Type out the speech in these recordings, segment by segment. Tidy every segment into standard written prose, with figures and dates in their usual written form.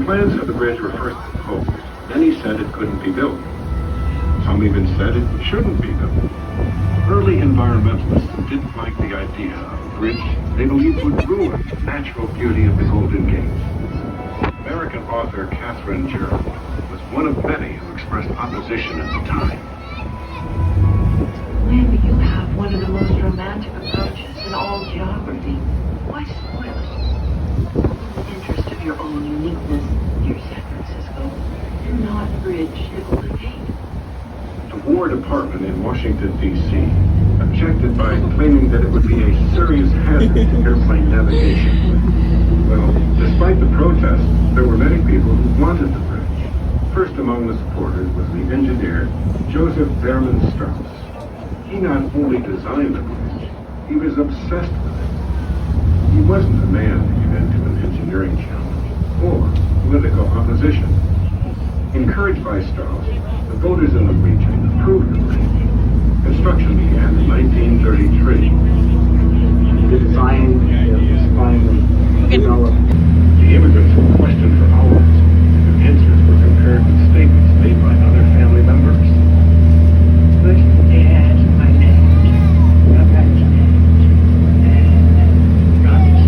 plans for the bridge were first proposed, many said it couldn't be built. Some even said it shouldn't be built. Early environmentalists didn't like the idea of a bridge they believed would ruin the natural beauty of the Golden Gate. American author Catherine Gerald was one of many who expressed opposition at the time. Lynn, you have one of the most romantic approaches in all geography. Why spoil it? In the interest of your own uniqueness, dear San Francisco, do not bridge the Golden Gate. The War Department in Washington, D.C. objected by claiming that it would be a serious hazard to airplane navigation. Well, despite the protests, there were many people who wanted the bridge. First among the supporters was the engineer Joseph Behrman Strauss. He not only designed the bridge, he was obsessed with it. He wasn't a man to give in to an engineering challenge or political opposition. Encouraged by Strauss, the voters in the region approved the bridge. Construction began in 1933. The design was finally developed. The immigrants were questioned for hours. Their answers were compared with statements made by other family members. Yes, my name is Robert and Robert.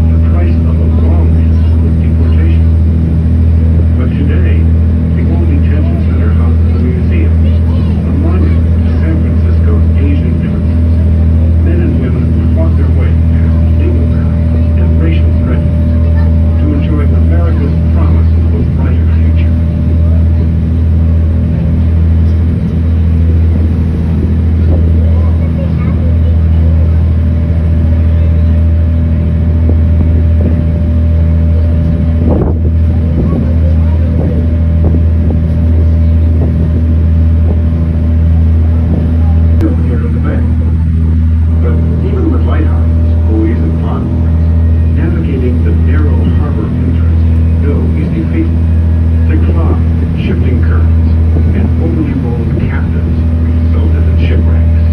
The price of a long answer was deportation. But today, the Old Detention Center houses a museum, a monument to San Francisco's Asian differences. Men and women who fought their way past legal barriers and racial prejudice to enjoy America's promise of a brighter future. Here in the bay. But even with lighthouses, buoys, and longboards, navigating the narrow harbor entrance no easy feat. The clog, shifting currents, and overly bold captains resulted in shipwrecks.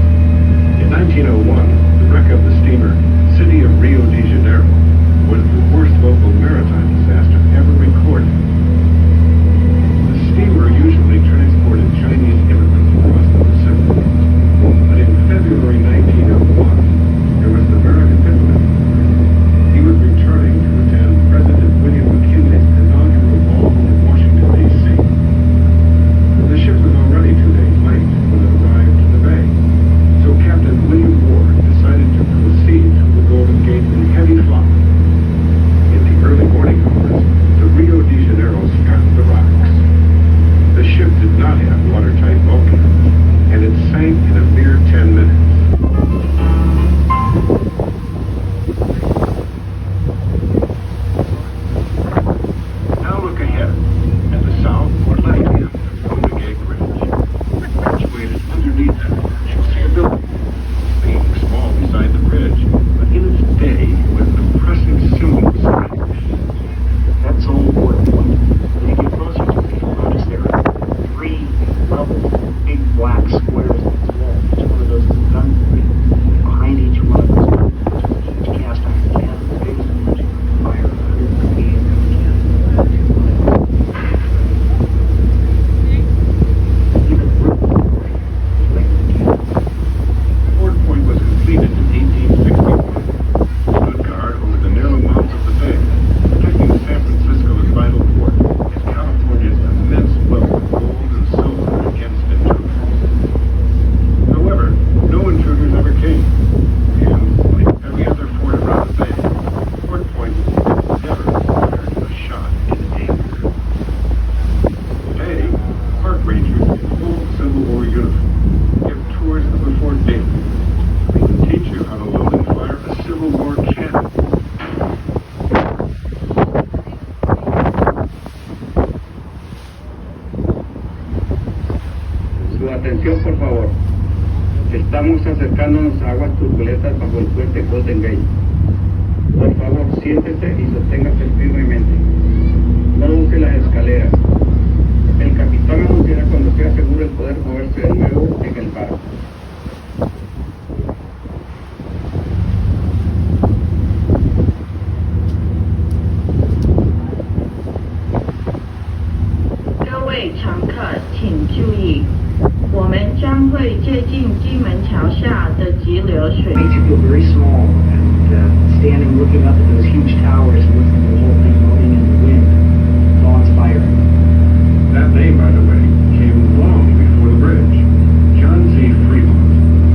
In 1901, the wreck of the steamer City of Rio de Janeiro was the worst local maritime disaster ever recorded. The steamer usually transported Chinese immigrants across the Pacific. But in February 1901, there was the American diplomat. He was returning to attend President William McKinley's inaugural ball in Washington, D.C. The ship was already 2 days late when it arrived in the bay, so Captain William Ward decided to proceed through the Golden Gate in heavy fog. In the early morning hours, the Rio de Janeiro struck the rocks. The ship did not have watertight bulkheads, and it sank in a mere 10 minutes. Now look ahead. At the south or left end of the Golden Gate Bridge. Situated underneath that bridge, you'll see a building. Being small beside the bridge, but in its day, it was an impressive symbol of strength. That's Old Port Point. When you get closer to it, you'll notice there are 3 level, big black squares on its wall. Each one of those is a gun point. Behind each one of those gun points is a huge cast iron cannon, the biggest one which can fire 100 feet of cannon. Even Fort Point was completed in 1861. Stood guard over the narrow mouths of the bay, protecting San Francisco's vital port and California's immense wealth of gold and silver against intruders. However, no intruders ever came, and like every other fort around the bay, Fort Point never fired a shot in anger. Today, park rangers in full Civil War uniform give tours of the fort daily. They can teach you how to load and fire a Civil War cannon. Su atención, por favor. Estamos acercándonos a aguas turbulentas bajo el puente Golden Gate. Por favor, siéntese y sosténgase firmemente. No use las escaleras. El capitán anunciará cuando sea seguro el poder moverse de nuevo en el barco. 会接近金门桥下的急流水。 makes you feel very small, and standing looking up at those huge towers and looking at the whole thing moving in the wind, it's awe-inspiring. That name, by the way, came long before the bridge. John Z. Fremont,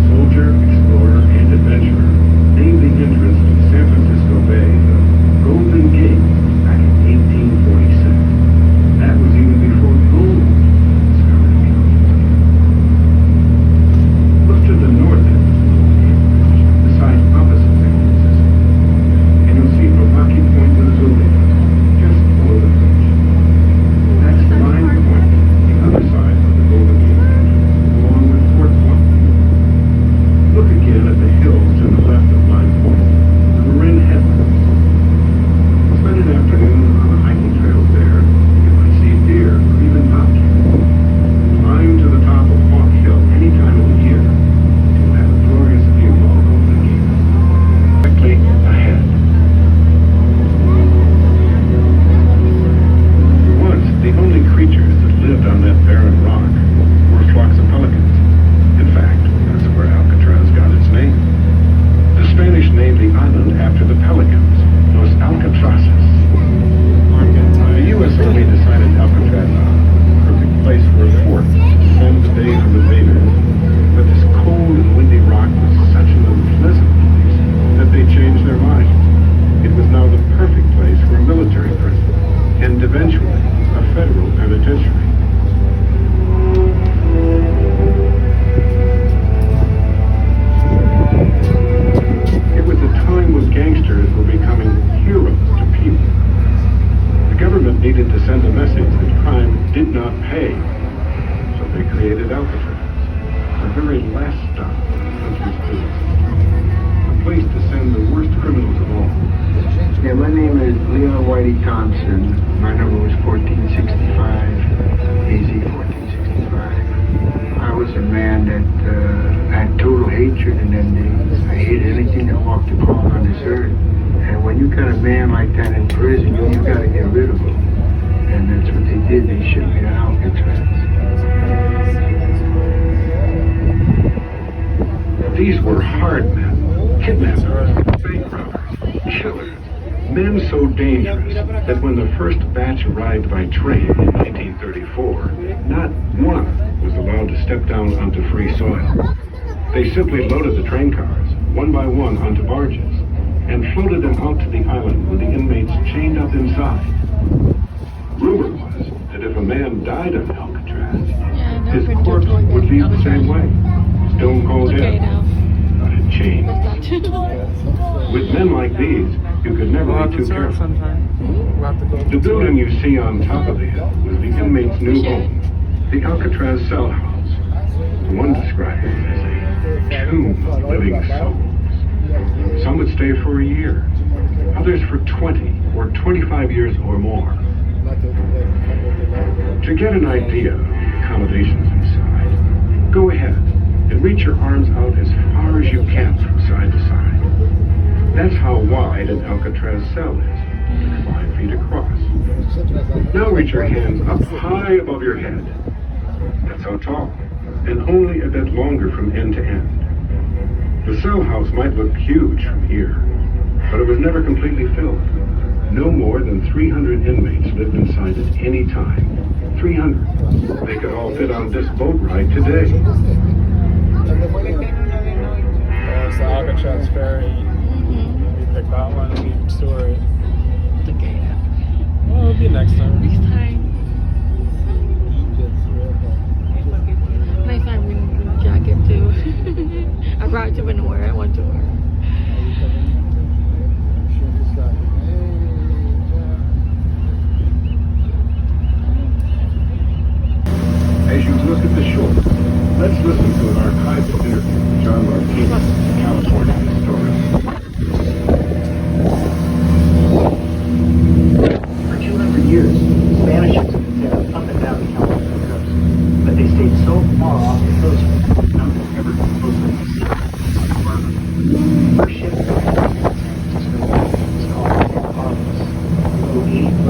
soldier, explorer, and adventurer, named the entrance to San Francisco Bay the Golden Gate back in 1846. That was even before gold was discovered in California. Look to the north end of the Golden Gate Bridge, the side opposite San Francisco, and you'll see Rocky Point, Missouri, just below the bridge. That's Line Point, the other side of the Golden Gate Bridge, along with Fort Point. Look again at the hills to the left of Line Point, the Marin Headlands. Spend an afternoon on the hiking trails there. You might see deer or even bobcat. Climb to the top of Hawk Hill any time of the year. You'll have a glorious view of the Golden Gate. Directly ahead. Once, the only creatures that lived on that barren rock were flocks of pelicans. In fact, that's where Alcatraz got its name. The Spanish named the island after the pelicans, Los Alcatraces. The U.S. Army decided Alcatraz was the perfect place for a fort to defend the bay from invaders. But this cold and windy rock was such an unpleasant place that they changed their minds. It was now the perfect place for a military prison, and eventually a federal penitentiary. It was a time when gangsters were becoming heroes to people. The government needed to send a message that crime did not pay, so they created Alcatraz, the very last stop in the country's prison system, a place to send the worst criminals of all. Yeah, my name is Leon Whitey Thompson. My number was 1465, AZ 1465. I was a man that had total hatred in them days. I hated anything that walked across on this earth. And when you got a man like that in prison, you got to get rid of him. And that's what they did. They shipped me to Alcatraz. These were hard men, kidnappers, bank robbers, killers, men so dangerous that when the first batch arrived by train in 1934, not one was allowed to step down onto free soil. They simply loaded the train cars, one by one, onto barges, and floated them out to the island with the inmates chained up inside. Rumor was that if a man died on Alcatraz, his corpse would leave the same way, stone cold dead, but in chains. With men like these, you could never be too careful. The building you see on top of the hill was the inmate's new home, the Alcatraz cell house. One described it as a tomb of living souls. Some would stay for a year, others for 20 or 25 years or more. To get an idea of the accommodations inside, go ahead and reach your arms out as far as you can from side to side. That's how wide an Alcatraz cell is, 5 feet across. Now reach your hands up high above your head. That's how tall, and only a bit longer from end to end. The cell house might look huge from here, but it was never completely filled. No more than 300 inmates lived inside at any time. 300. They could all fit on this boat ride today. It's the Alcatraz ferry. We pick that one and we store it. Okay. Well, it'll be next time. Next time. Next time we need jacket too. I brought it to Benore. I want to wear. As you look at the shore, let's listen to an archival interview with John Martinez, California historian. For 200 years, Spanish ships have been sailing up and down the California coast, but they stayed so far off the coast that none could ever come close enough to see them. First ship that was called the Columbus. It flew 80 foot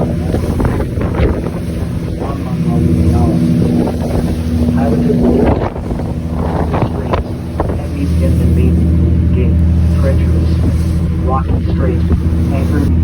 long, long, long, long. Piloted the walking straight, anchored